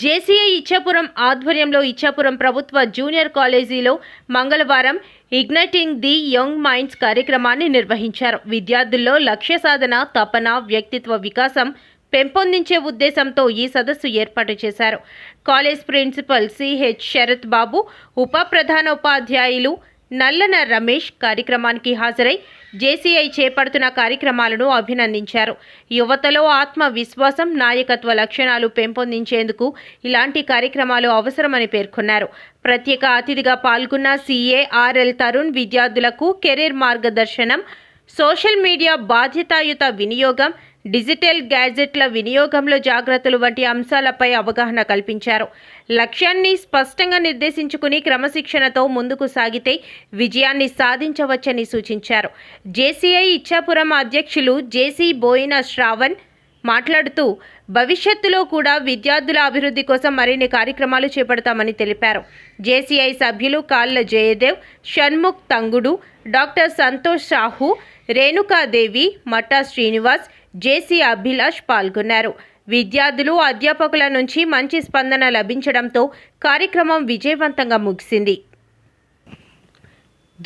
JCI Ichchapuram ఆధ్వర్యంలో ఇచ్చాపురం ప్రభుత్వ junior కాలేజీలో మంగళవారం ఇగ్నైటింగ్ ది యంగ్ మైండ్స్ కార్యక్రమాన్ని నిర్వహించారు. విద్యార్థుల్లో లక్ష్య సాధన, తపన, వ్యక్తిత్వ వికాసం పెంపొందించే ఉద్దేశంతో ఈ సదస్సు ఏర్పాటు చేశారు. కాలేజ్ ప్రిన్సిపల్ సిహెచ్ శరత్ బాబు, ఉప ప్రధానోపాధ్యాయులు నల్లన రమేష్ కార్యక్రమానికి హాజరై జేసీఐ చేపడుతున్న కార్యక్రమాలను అభినందించారు. యువతలో ఆత్మవిశ్వాసం, నాయకత్వ లక్షణాలు పెంపొందించేందుకు ఇలాంటి కార్యక్రమాలు అవసరమని పేర్కొన్నారు. ప్రత్యేక అతిథిగా పాల్గొన్న సిఏఆర్ఎల్ తరుణ్ విద్యార్థులకు కెరీర్ మార్గదర్శనం, సోషల్ మీడియా బాధ్యతాయుత వినియోగం, డిజిటల్ గ్యాజెట్ల వినియోగంలో జాగ్రత్తలు వంటి అంశాలపై అవగాహన కల్పించారు. లక్ష్యాన్ని స్పష్టంగా నిర్దేశించుకుని క్రమశిక్షణతో ముందుకు సాగితే విజయాన్ని సాధించవచ్చని సూచించారు. జేసీఐ ఇచ్చాపురం అధ్యక్షులు జేసీ బోయిన శ్రావణ్ మాట్లాడుతూ భవిష్యత్తులో కూడా విద్యార్థుల అభివృద్ధి కోసం మరిన్ని కార్యక్రమాలు చేపడతామని తెలిపారు. జేసీఐ సభ్యులు కాళ్ళ జయదేవ్, షణ్ముఖ్ తంగుడు, డాక్టర్ సంతోష్ సాహు, రేణుకాదేవి, మట్టా శ్రీనివాస్, జేసీ అభిలాష్ పాల్గొన్నారు. విద్యార్థులు, అధ్యాపకుల నుంచి మంచి స్పందన లభించడంతో కార్యక్రమం విజయవంతంగా ముగిసింది.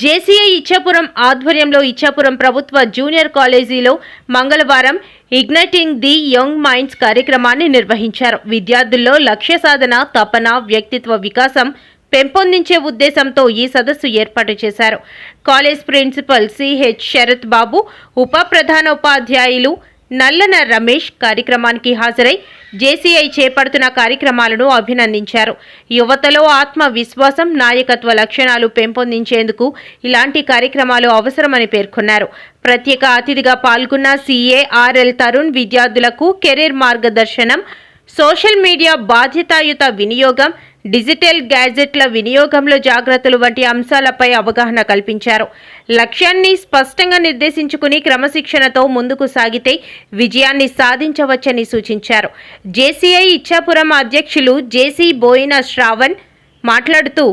జేసీఐ ఇచ్చాపురం ఆధ్వర్యంలో ఇచ్చాపురం ప్రభుత్వ జూనియర్ కాలేజీలో మంగళవారం ఇగ్నైటింగ్ ది యంగ్ మైండ్స్ కార్యక్రమాన్ని నిర్వహించారు. విద్యార్థుల్లో లక్ష్య సాధన, తపన, వ్యక్తిత్వ వికాసం పెంపొందించే ఉద్దేశంతో ఈ సదస్సు ఏర్పాటు చేశారు. కాలేజ్ ప్రిన్సిపల్ సిహెచ్ శరత్ బాబు, ఉప ప్రధానోపాధ్యాయులు నల్లన రమేష్ కార్యక్రమానికి హాజరై జేసీఐ చేపడుతున్న కార్యక్రమాలను అభినందించారు. యువతలో ఆత్మవిశ్వాసం, నాయకత్వ లక్షణాలు పెంపొందించేందుకు ఇలాంటి కార్యక్రమాలు అవసరమని పేర్కొన్నారు. ప్రత్యేక అతిథిగా పాల్గొన్న సిఏఆర్ఎల్ తరుణ్ విద్యార్థులకు కెరీర్ మార్గదర్శనం, సోషల్ మీడియా బాధ్యతాయుత వినియోగం, డిజిటల్ గ్యాజెట్ల వినియోగంలో జాగ్రత్తలు వంటి అంశాలపై అవగాహన కల్పించారు. లక్ష్యాన్ని స్పష్టంగా నిర్దేశించుకుని క్రమశిక్షణతో ముందుకు సాగితే విజయాన్ని సాధించవచ్చని సూచించారు. జేసీఐ ఇచ్చాపురం అధ్యక్షులు జేసీ బోయిన శ్రావణ్ మాట్లాడుతూ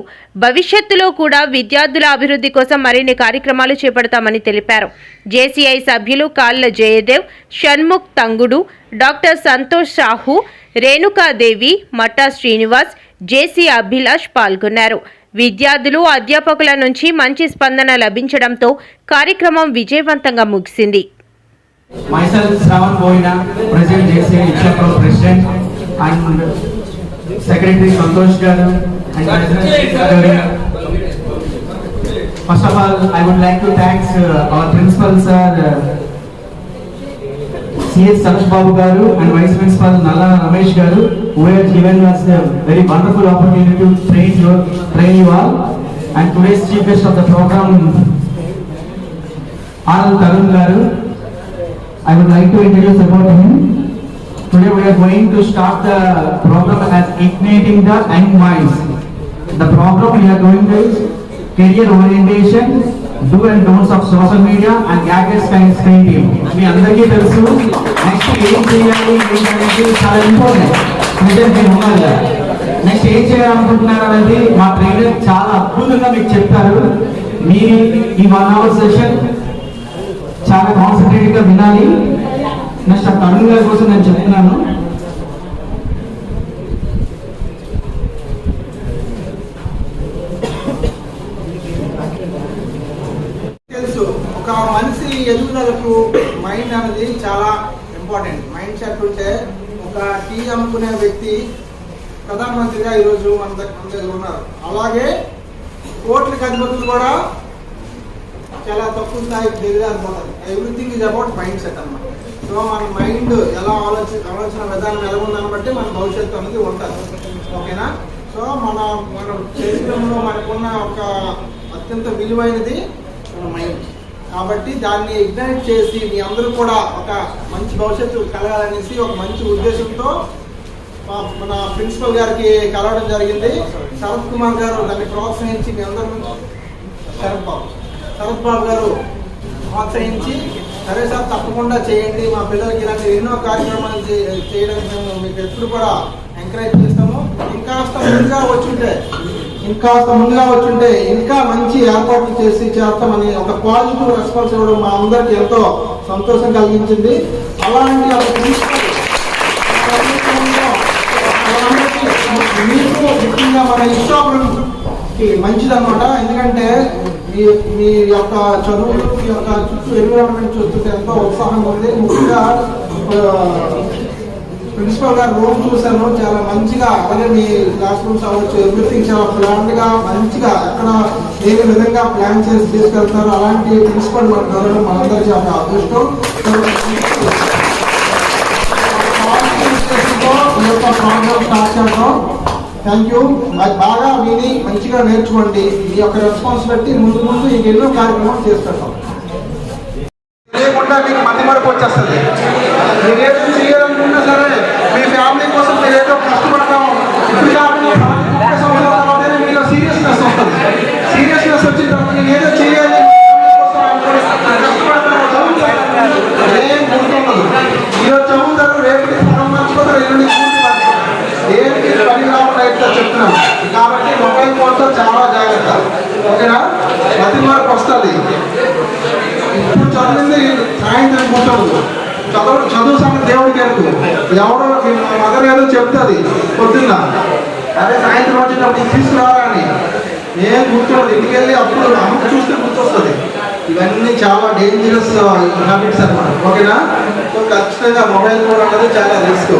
భవిష్యత్తులో కూడా విద్యార్థుల అభివృద్ధి కోసం మరిన్ని కార్యక్రమాలు చేపడతామని తెలిపారు. జేసీఐ సభ్యులు కాళ్ళ జయదేవ్, షణ్ముఖ్ తంగుడు, డాక్టర్ సంతోష్ సాహు, రేణుకాదేవి, మట్టా శ్రీనివాస్, జేసీ అభిలాష్ పాల్గొన్నారు. విద్యార్థులు, అధ్యాపకుల నుంచి మంచి స్పందన లభించడంతో కార్యక్రమం విజయవంతంగా ముగిసింది. Myself, Shravan Boina, President JCI Ichapuram President, and Secretary Santosh Garu, and President. First of all, I would like to thank our principal sir, C.S. Sarath Babu Garu, and Vice Principal Nallana Ramesh Garu, who have given us a very wonderful opportunity to train you all. And today's chief guest of the program, R.L. Tarun Garu, I would like to introduce about him. Today we are going to start the program as Igniting the Young Minds. The program we are going to career orientation, do and don'ts of social media and gadgets and screen team. మీ అందరికీ తెలుసు next ఏం చేయాలి ఏంటనేది చాలా important. Present ఉన్నారు కదా, next ఏం చేయాలనుకుంటున్నారు అనేది మా ట్రైనర్ చాలా అద్భుతంగా మీకు చెప్తారు. మీరు ఈ 1 hour సెషన్ చాలా కాన్సన్ట్రేట్ గా వినాలి. నెక్స్ట్ ఆ తరుణ్ గారి కోసం నేను చెప్తున్నాను. తెలుసు, ఒక మనిషి ఎదుగుదలకు మైండ్ అనేది చాలా ఇంపార్టెంట్. మైండ్ సెట్ ఉంటే ఒక టీ అమ్ముకునే వ్యక్తి ప్రధానమంత్రిగా ఈరోజు మన దగ్గర ఉన్నారు. అలాగే కోట్లకు అధిపతులు కూడా చాలా తక్కువ స్థాయికి దిగజారిపోతారు. Everything is about mind set అన్నమాట. సో మన మైండ్ ఎలా ఆలోచన విధానం ఎలా ఉందని బట్టి మన భవిష్యత్తు అనేది ఉంటుంది. ఓకేనా? సో మన శరీరంలో మనకున్న ఒక అత్యంత విలువైనది మన మైండ్. కాబట్టి దాన్ని ఇగ్నైట్ చేసి మీ అందరూ కూడా ఒక మంచి భవిష్యత్తు కలగాలనేసి ఒక మంచి ఉద్దేశంతో మన ప్రిన్సిపల్ గారికి కలవడం జరిగింది. శరత్ కుమార్ గారు దాన్ని ప్రోత్సహించి మీ అందరూ శరత్ బాబు గారు ప్రోత్సహించి, సరే సార్ తప్పకుండా చేయండి, మా పిల్లలకి ఇలాంటి ఎన్నో కార్యక్రమాలు చేయడానికి మేము మీకు ఎప్పుడు కూడా ఎంకరేజ్ చేస్తాము. ఇంకాస్త ముందుగా వచ్చుంటే ఇంకా మంచి ఏర్పాట్లు చేస్తామని ఒక పాజిటివ్ రెస్పాన్స్ ఇవ్వడం మా అందరికి ఎంతో సంతోషం కలిగించింది. అలాంటి ముఖ్యంగా మన ఇష్టాపురంకి మంచిదన్నమాట. ఎందుకంటే మీ యొక్క చదువులు మీ యొక్క చుట్టూ ఎన్విరాన్మెంట్ చూస్తుంటే ఎంతో ఉత్సాహంగా ఉంది. ముఖ్యంగా ప్రిన్సిపల్ గారు రూమ్ చూశాను, చాలా మంచిగా. అలాగే మీ క్లాస్ రూమ్స్ అవ్వచ్చు, ఎవ్రీథింగ్ చాలా ప్లాన్ గా మంచిగా ఎక్కడ ఏ విధంగా ప్లాన్ చేసి తీసుకెళ్తారు. అలాంటి ప్రిన్సిపల్ మనకు దొరకడం మనందరూ చాలా అదృష్టం. Thank you. బాగా విని మంచిగా నేర్చుకోండి. మీ యొక్క రెస్పాన్సిబిలిటీ ముందు ఇంక ఎన్నో కార్యక్రమాలు చేస్తుంటాం. లేకుండా మీకు మధ్య మరపు వచ్చేస్తుంది. మీరు ఏదో చేయాలనుకున్నా సరే మీ ఫ్యామిలీ కోసం మీరు ఏదో కష్టపడతాం. ఇప్పుడు కాకుండా 30 సంవత్సరాల తర్వాతనే మీలో సీరియస్నెస్ వస్తుంది. సీరియస్నెస్ వచ్చిన తర్వాత నేను ఏదో చేయాలి ఏం గుర్తుండదు. ఈరోజు చదువుతారు, రేపు మనం మర్చిపోతారు, ఎల్లుండి పూర్తి మర్చిపోతారు. ఏంటి పని రాకుండా అయితే చెప్తున్నాం. కాబట్టి మొబైల్ ఫోన్తో చాలా జాగ్రత్త. ఓకేనా? మధ్య మార్పు వస్తుంది. ఇప్పుడు చదివింది సాయంత్రం కూర్చోదు. చదువు సంగతి దేవుడికి ఎరుకు. ఎవరో మదర్ ఏదో చెప్తుంది పొద్దున్న, అదే సాయంత్రం వచ్చినప్పుడు తీసుకురారా అని. ఏం కూర్చోదు. ఇంటికి వెళ్ళి అప్పుడు అమ్మ చూస్తే గుర్తొస్తుంది. ఇవన్నీ చాలా డేంజరస్ హ్యాబిట్స్ అన్నమాట. ఓకేనా? సో ఖచ్చితంగా మొబైల్ ఫోన్ అనేది చాలా రిస్క్.